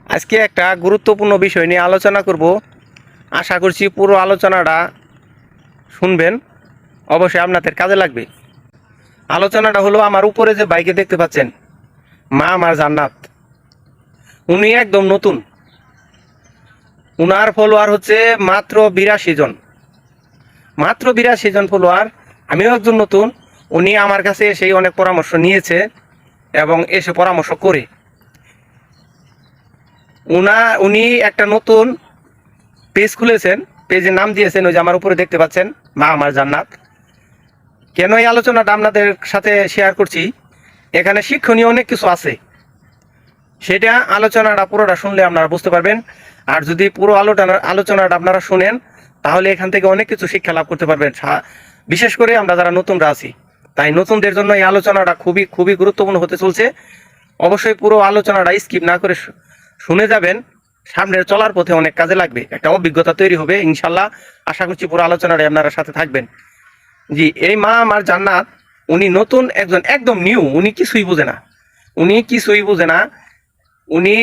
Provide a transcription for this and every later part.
আজকে একটা গুরুত্বপূর্ণ বিষয় নিয়ে আলোচনা করব। আশা করছি পুরো আলোচনাটা শুনবেন, অবশ্যই আপনাদের কাজে লাগবে। আলোচনাটা হলো, আমার উপরে যে বাইকে দেখতে পাচ্ছেন, মা আমার জান্নাত, উনি একদম নতুন। উনার ফলোয়ার হচ্ছে মাত্র 82 জন, মাত্র 82 জন ফলোয়ার। আমিও একজন নতুন। উনি আমার কাছে এসেই অনেক পরামর্শ নিয়েছে এবং এসে পরামর্শ করে উনি একটা নতুন পেজ খুলেছেন। পেজের নাম দিয়েছেন ওই যে আমার উপরে দেখতে পাচ্ছেন, মা আমার জান্নাত। কেন এই আলোচনাটা আপনাদের সাথে শেয়ার করছি, এখানে শিক্ষণীয় অনেক কিছু আছে। সেটা আলোচনাটা পুরোটা শুনলে আপনারা বুঝতে পারবেন। আর যদি পুরো আলোচনাটা আপনারা শুনেন, তাহলে এখান থেকে অনেক কিছু শিক্ষা লাভ করতে পারবেন, বিশেষ করে আমরা যারা নতুনরা আছি। তাই নতুনদের জন্য এই আলোচনাটা খুবই খুবই গুরুত্বপূর্ণ হতে চলছে। অবশ্যই পুরো আলোচনাটা স্কিপ না করে শুনে যাবেন। সামনের চলার পথে অনেক কাজে লাগবে, একটা অভিজ্ঞতা তৈরি হবে ইনশাল্লাহ। আশা করছি পুরো আলোচনাটা আপনারা সাথে থাকবেন। জি, এই মা আমার জান্নাত, উনি নতুন একজন, একদম নিউ। উনি কিছুই বুঝে না, উনি কিছুই বুঝে না। উনি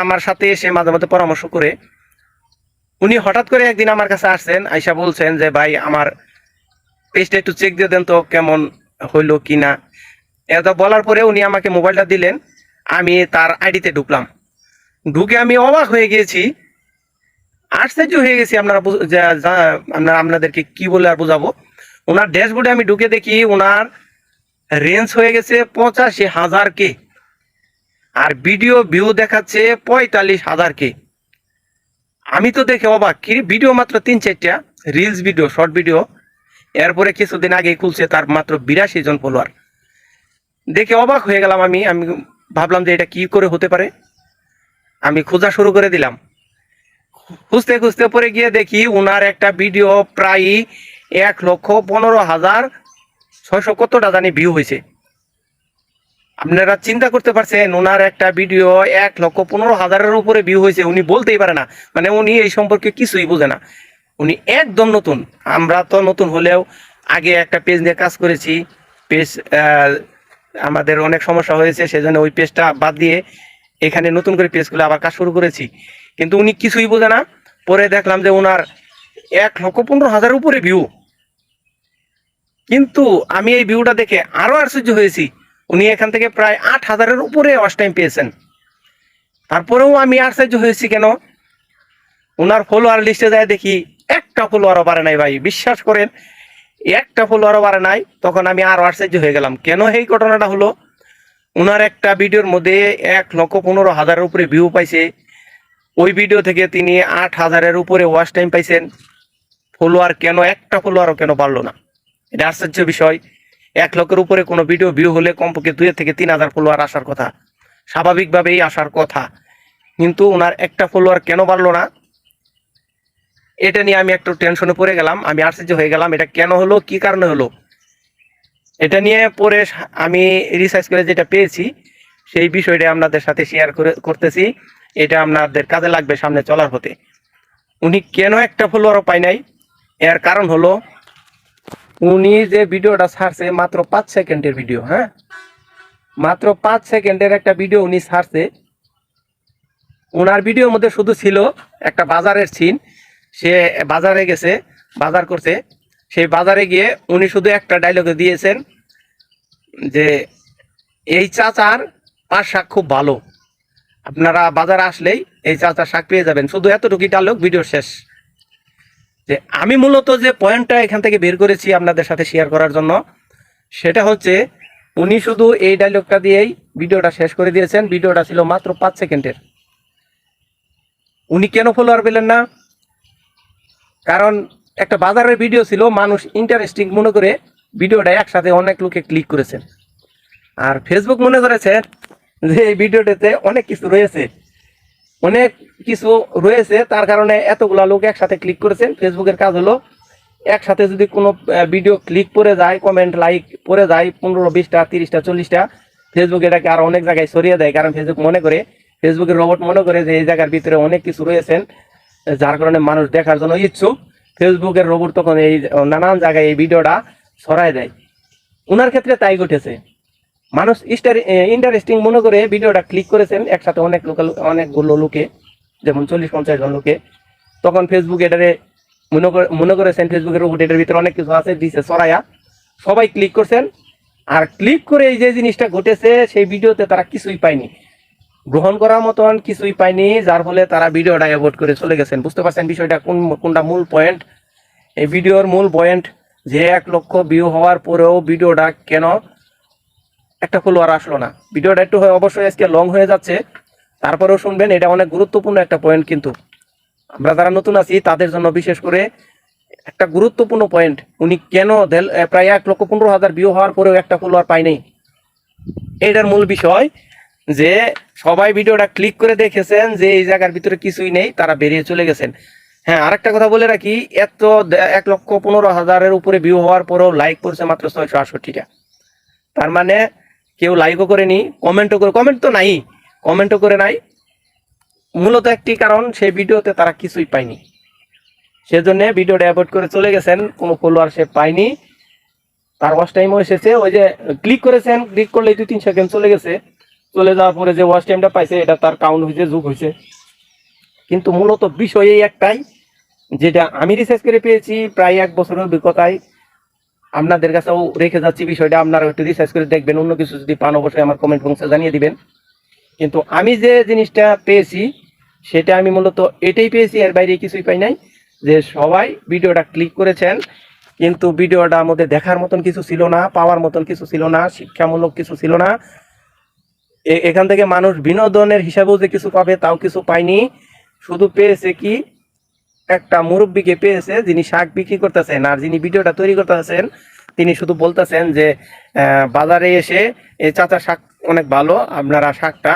আমার সাথে এসে মাঝে মাঝে পরামর্শ করে। উনি হঠাৎ করে একদিন আমার কাছে আসছেন, আইসা বলছেন যে ভাই, আমার পেজটা একটু চেক দিয়ে দেন তো, কেমন হইলো কি না। এত বলার পরে উনি আমাকে মোবাইলটা দিলেন। আমি তার আইডিতে ঢুকলাম। ঢুকে আমি অবাক হয়ে গিয়েছি, আশ্চর্য হয়ে গেছি। আপনাদেরকে কি বলে আর বোঝাবো। ওনার ড্যাশবোর্ডে আমি ঢুকে দেখি ওনার রেঞ্জ হয়ে গেছে 85,000 কে, আর ভিডিও ভিউ দেখাচ্ছে 45,000 কে। আমি তো দেখে অবাক, কি ভিডিও মাত্র 3-4টা রিলস ভিডিও, শর্ট ভিডিও। এরপরে কিছুদিন আগে খুলছে তার মাত্র 82 জন ফলোয়ার। দেখে অবাক হয়ে গেলাম। আমি ভাবলাম যে এটা কি করে হতে পারে। আমি খোঁজা শুরু করে দিলাম। খুঁজতে খুঁজতে পরে গিয়ে দেখি উনার একটা ভিডিও প্রায় 1,15,600 কতটা জানি ভিউ হয়েছে। আপনারা চিন্তা করতে পারছেন, ওনার একটা ভিডিও 1,15,000-এর উপরে ভিউ হয়েছে। উনি বলতেই পারে না, মানে উনি এই সম্পর্কে কিছুই বোঝে না। উনি একদম নতুন। আমরা তো নতুন হলেও আগে একটা পেজ নিয়ে কাজ করেছি। পেজ আমাদের অনেক সমস্যা হয়েছে, সেজন্য ওই পেজটা বাদ দিয়ে এখানে নতুন করে পেজ খুলে আবার কাজ শুরু করেছি। কিন্তু উনি কিছুই বোঝে না। পরে দেখলাম যে ওনার 1,15,000 উপরে ভিউ। কিন্তু আমি এই ভিউটা দেখে আরো আশ্চর্য হয়েছি। উনি এখান থেকে প্রায় 8,000-এর উপরে ওয়াচ টাইম পেয়েছেন। তারপরেও আমি আশ্চর্য হয়েছি কেন। ওনার ফলোয়ার লিস্টে যায় দেখি একটা ফলোয়ারও বাড়ে নাই। ভাই বিশ্বাস করেন, একটা ফলোয়ারও বাড়ে নাই। তখন আমি আরো আশ্চর্য হয়ে গেলাম, কেন এই ঘটনাটা হলো। ওনার একটা ভিডিওর মধ্যে 1,15,000-এর উপরে ভিউ পাইছে। ওই ভিডিও থেকে তিনি 8,000-এর উপরে ওয়াচ টাইম পাইছেন। ফলোয়ার কেন, একটা ফলোয়ারও কেন বাড়লো না, এটা আশ্চর্য বিষয়। 1 লক্ষের উপরে কোনো ভিডিও ভিউ হলে কমপক্ষে 2,000 থেকে 3,000 ফলোয়ার আসার কথা, স্বাভাবিকভাবেই আসার কথা। কিন্তু ওনার একটা ফলোয়ার কেন বাড়লো না, এটা নিয়ে আমি একটু টেনশনে পড়ে গেলাম। আমি আশ্চর্য হয়ে গেলাম, এটা কেন হলো, কি কারণে হলো। এটা নিয়ে পরে আমি রিসার্চ করে যেটা পেয়েছি, সেই বিষয়টা আপনাদের সাথে শেয়ার করতেছি। এটা আপনাদের কাজে লাগবে সামনে চলার পথে। উনি কেন একটা ফলোয়ারও পায় নাই, এর কারণ হলো উনি যে ভিডিওটা ছাড়ছে মাত্র 5 সেকেন্ডের ভিডিও। হ্যাঁ, মাত্র 5 সেকেন্ডের একটা ভিডিও উনি ছাড়ছে। ওনার ভিডিওর মধ্যে শুধু ছিল একটা বাজারের সিন। সে বাজারে গেছে, বাজার করছে। সেই বাজারে গিয়ে উনি শুধু একটা ডায়লগে দিয়েছেন যে এই চাচার পাঁচ শাক খুব ভালো, আপনারা বাজারে আসলেই এই চাচার শাক পেয়ে যাবেন। শুধু এতটুকুই ডায়লগ, ভিডিও শেষ। যে আমি মূলত যে পয়েন্টটা এখান থেকে বের করেছি আপনাদের সাথে শেয়ার করার জন্য, সেটা হচ্ছে উনি শুধু এই ডায়লগটা দিয়েই ভিডিওটা শেষ করে দিয়েছেন। ভিডিওটা ছিল মাত্র 5 সেকেন্ডের। উনি কেন ফলোয়ার পেলেন না, কারণ একটা বাজারের ভিডিও ছিল, মানুষ ইন্টারেস্টিং মনে করে ভিডিওটা একসাথে অনেক লোকে ক্লিক করেছেন। আর ফেসবুক মনে করেছে যে এই ভিডিওটাতে অনেক কিছু রয়েছে, অনেক কিছু রয়েছে, তার কারণে এতগুলা লোক একসাথে ক্লিক করেছেন। ফেসবুকের কাজ হলো একসাথে যদি কোনো ভিডিও ক্লিক করে যায়, কমেন্ট লাইক পড়ে যায় 15, 20টা, 30টা, 40টা, ফেসবুক এটাকে আর অনেক জায়গায় ছড়িয়ে দেয়। কারণ ফেসবুক মনে করে, ফেসবুকের রোবট মনে করে যে এই জায়গার ভিতরে অনেক কিছু রয়েছেন, যার কারণে মানুষ দেখার জন্য ইচ্ছুক। ফেসবুকের রোবট তখন এই নানান জায়গায় এই ভিডিওটা ছড়ায় দেয়। ওনার ক্ষেত্রে তাই ঘটেছে। মানুষ ইন্টারেস্টিং মনে করে ভিডিওটা ক্লিক করেছেন একসাথে অনেকগুলো লোকে, যেমন 40-50 জন লোকে। তখন ফেসবুক এটারে মনে করেছেন ফেসবুকের উপর এটার ভিতরে অনেক কিছু আছে, দিছে সরাইয়া সবাই ক্লিক করছেন। আর ক্লিক করে এই যে জিনিসটা ঘটেছে, সেই ভিডিওতে তারা কিছুই পায়নি, গ্রহণ করার মতন কিছুই পায়নি, যার ফলে তারা ভিডিওটা অ্যাভয়েড করে চলে গেছেন। বুঝতে পারছেন বিষয়টা কোনটা মূল পয়েন্ট? এই ভিডিওর মূল পয়েন্ট যে 1 লক্ষ ভিউ হওয়ার পরেও ভিডিওটা কেন একটা ফলোয়ার আসলো না। ভিডিওটা একটু অবশ্যই আজকে লং হয়ে যাচ্ছে, তারপরেও শুনবেন, এটা অনেক গুরুত্বপূর্ণ একটা পয়েন্ট। কিন্তু আমরা যারা নতুন আছি তাদের জন্য বিশেষ করে একটা গুরুত্বপূর্ণ পয়েন্ট। উনি কেন প্রায় 1,15,000 ভিউ হওয়ার পরেও একটা ফলোয়ার পায় নাই, এটার মূল বিষয় যে সবাই ভিডিওটা ক্লিক করে দেখেছেন যে এই জায়গার ভিতরে কিছুই নেই, তারা বেরিয়ে চলে গেছেন। হ্যাঁ, আরেকটা কথা বলে রাখি, 1,15,000-এর উপরে ভিউ হওয়ার পরেও লাইক করছে মাত্র 668টা। তার মানে কেউ লাইকও করেনি, কমেন্ট তো নাই, কমেন্টও করে নাই। মূলত একটি কারণ, সেই ভিডিওতে তারা কিছুই পায়নি, সেজন্য ভিডিওটা অ্যাভয়েড করে চলে গেছেন, কোনো ফলোয়ার সে পায়নি। তার ওয়াচ টাইমও এসেছে, ওই যে ক্লিক করেছেন, ক্লিক করলে 2-3 সেকেন্ড চলে গেছে, চলে যাওয়ার পরে যে ওয়াচ টাইমটা পাইছে এটা তার কাউন্ট হয়েছে, যোগ হয়েছে। কিন্তু মূলত বিষয় এই একটাই, যেটা আমি রিসার্চ করে পেয়েছি প্রায় 1 বছরের অভিজ্ঞতায়, আপনাদের কাছেও রেখে যাচ্ছি বিষয়টা, আপনারা একটু রিসার্চ করে দেখবেন। অন্য কিছু যদি পান অবশ্যই আমার কমেন্ট বক্সে জানিয়ে দিবেন। কিন্তু আমি যে জিনিসটা পেয়েছি সেটা আমি মূলত এটাই পেয়েছি, এর বাইরে কিছুই পাই নাই। যে সবাই ভিডিওটা ক্লিক করেছেন, কিন্তু ভিডিওটা আমাদের দেখার মতন কিছু ছিল না, পাওয়ার মতন কিছু ছিল না, শিক্ষামূলক কিছু ছিল না। এখান থেকে মানুষ বিনোদনের হিসাবেও যে কিছু পাবে তাও কিছু পায়নি। শুধু পেয়েছে কি, একটা মুরব্বীকে পেয়েছে যিনি শাক বিক্রি করতেছেন, আর যিনি ভিডিওটা তৈরি করতেছেন তিনি শুধু বলতেছেন যে বাজারে এসে এই চাচা শাক অনেক ভালো, আপনারা শাকটা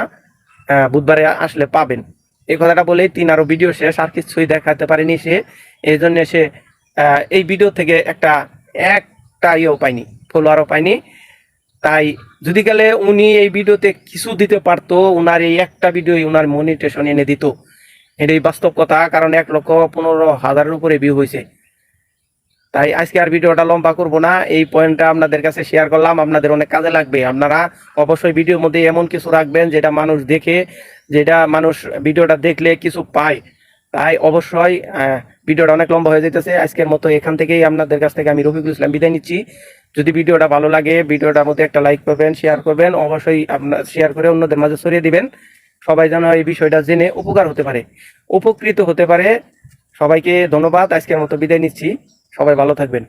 বুধবারে আসলে পাবেন। এই কথাটা বলেই তিনি আরো ভিডিও শেষ, আর কিছুই দেখাতে পারেনি সে। এই জন্য সে এই ভিডিও থেকে একটা ইয়েও পাইনি, ফলোয়ারও পাইনি। তাই যদি গেলে উনি এই ভিডিওতে কিছু দিতে পারতো, উনার এই একটা ভিডিও উনার মনিটেশন এনে দিত, এটাই বাস্তব কথা। কারণ 1,15,000-এর উপরে ভিউ হয়েছে। তাই আজকে আর ভিডিওটা লম্বা করব না, এই পয়েন্টটা আপনাদের কাছে শেয়ার করলাম, আপনাদের অনেক কাজে লাগবে। আপনারা অবশ্যই ভিডিওর মধ্যে এমন কিছু রাখবেন যেটা মানুষ দেখে, যেটা মানুষ ভিডিওটা দেখলে কিছু পায়। তাই অবশ্যই ভিডিওটা অনেক লম্বা হয়ে যেতেছে, আজকের মতো এখান থেকেই আপনাদের কাছ থেকে আমি রফিকুল ইসলাম বিদায় নিচ্ছি। যদি ভিডিওটা ভালো লাগে ভিডিওটার মধ্যে একটা লাইক করবেন, শেয়ার করবেন, অবশ্যই আপনার শেয়ার করে অন্যদের মাঝে ছড়িয়ে দিবেন। সবাই যেন এই বিষয়টা জেনে উপকার হতে পারে, উপকৃত হতে পারে। সবাইকে ধন্যবাদ, আজকের মতো বিদায় নিচ্ছি। সবাই ভালো থাকবেন।